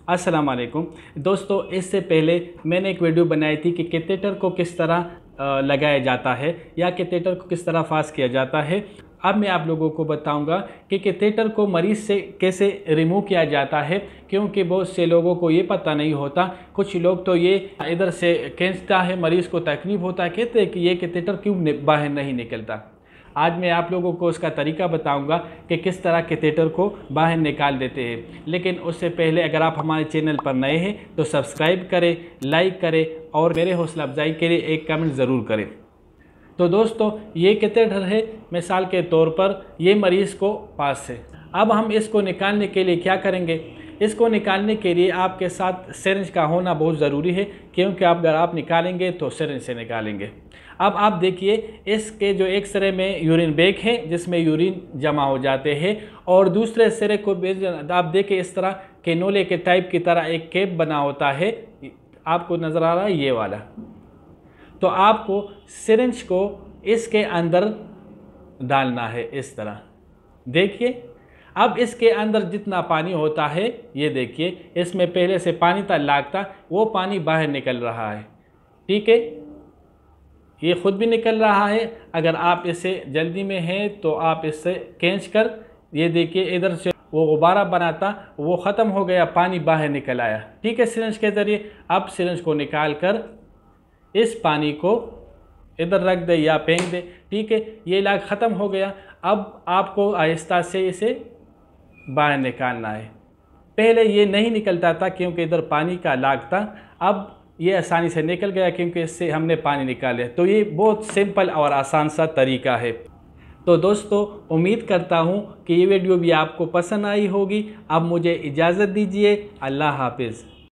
अस्सलाम वालेकुम दोस्तों, इससे पहले मैंने एक वीडियो बनाई थी कि कैथेटर को किस तरह लगाया जाता है या कैथेटर को किस तरह फास्ट किया जाता है। अब मैं आप लोगों को बताऊंगा कि कैथेटर को मरीज़ से कैसे रिमूव किया जाता है, क्योंकि बहुत से लोगों को ये पता नहीं होता। कुछ लोग तो ये इधर से खींचता है, मरीज़ को तकलीफ होता है, कहते हैं कि ये कैथेटर क्यों बाहर नहीं निकलता। आज मैं आप लोगों को उसका तरीका बताऊंगा कि किस तरह कैथेटर को बाहर निकाल देते हैं। लेकिन उससे पहले अगर आप हमारे चैनल पर नए हैं तो सब्सक्राइब करें, लाइक करें और मेरे हौसला अफजाई के लिए एक कमेंट ज़रूर करें। तो दोस्तों, ये कैथेटर है, मिसाल के तौर पर ये मरीज़ को पास है। अब हम इसको निकालने के लिए क्या करेंगे? इसको निकालने के लिए आपके साथ सिरिंज का होना बहुत ज़रूरी है, क्योंकि अगर आप निकालेंगे तो सिरिंज से निकालेंगे। अब आप देखिए, इसके जो एक सिरे में यूरिन बैग है जिसमें यूरिन जमा हो जाते हैं, और दूसरे सिरे को आप देखिए इस तरह कैनोले के टाइप की तरह एक कैप बना होता है, आपको नज़र आ रहा है ये वाला। तो आपको सिरिंज को इसके अंदर डालना है इस तरह, देखिए। अब इसके अंदर जितना पानी होता है, ये देखिए, इसमें पहले से पानी था लागता, वो पानी बाहर निकल रहा है, ठीक है। ये खुद भी निकल रहा है। अगर आप इसे जल्दी में हैं तो आप इससे खींच कर, ये देखिए, इधर से वो गुब्बारा बनाता वो ख़त्म हो गया, पानी बाहर निकल आया, ठीक है, सिरिंज के ज़रिए। अब सिरिंज को निकाल कर इस पानी को इधर रख दे या फेंक दे, ठीक है, ये इलाज ख़त्म हो गया। अब आपको आहिस्ता से इसे बाहर निकालना है। पहले ये नहीं निकलता था क्योंकि इधर पानी का लाग था, अब ये आसानी से निकल गया क्योंकि इससे हमने पानी निकाले। तो ये बहुत सिंपल और आसान सा तरीका है। तो दोस्तों, उम्मीद करता हूँ कि ये वीडियो भी आपको पसंद आई होगी। अब मुझे इजाज़त दीजिए। अल्लाह हाफिज़।